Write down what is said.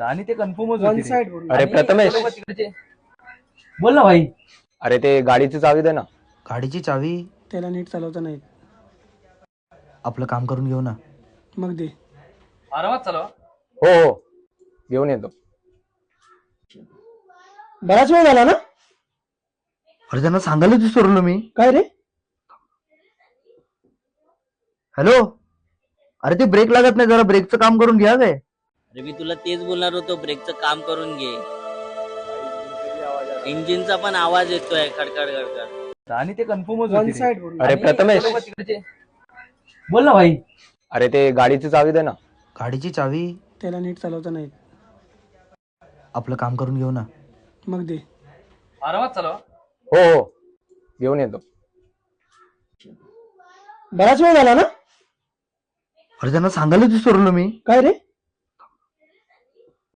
आणि ते कन्फर्मच वन होती रे. साइड बोल. अरे आणि प्रथमेश. ते लोकं तिकडचे. बोल ना भाई. अरे ते गाडीची चावी दे ना. गाडीची चावी त्याला नीट चालवता नाही. आपलं काम करून घेऊ ना. मग दे. आरामात चालवा. हो हो घेऊन येतो. बराच वेळ झाला ना. अरे त्यांना सांगायलाच विसरलो मी. काय रे. हॅलो. अरे ते ब्रेक लागत नाही, जरा ब्रेकचं काम करून घ्या काय. अरे मी तुला तेच बोलणार होतो, ब्रेकचं काम करून घे. इंजिनचा पण आवाज येतोय खडखड खडखड. आणि ते कन्फर्मच वन होती रे. साइड बोल. अरे आणि प्रथमेश. ते लोकं तिकडचे. बोल ना भाई. अरे ते गाडीची चावी दे ना. गाडीची चावी त्याला नीट चालवता नाही. आपलं काम करून घेऊ ना. मग दे. आरामात चालवा. हो हो घेऊन येतो. बराच वेळ झाला ना. अरे त्यांना सांगायलाच विसरलो मी. काय रे.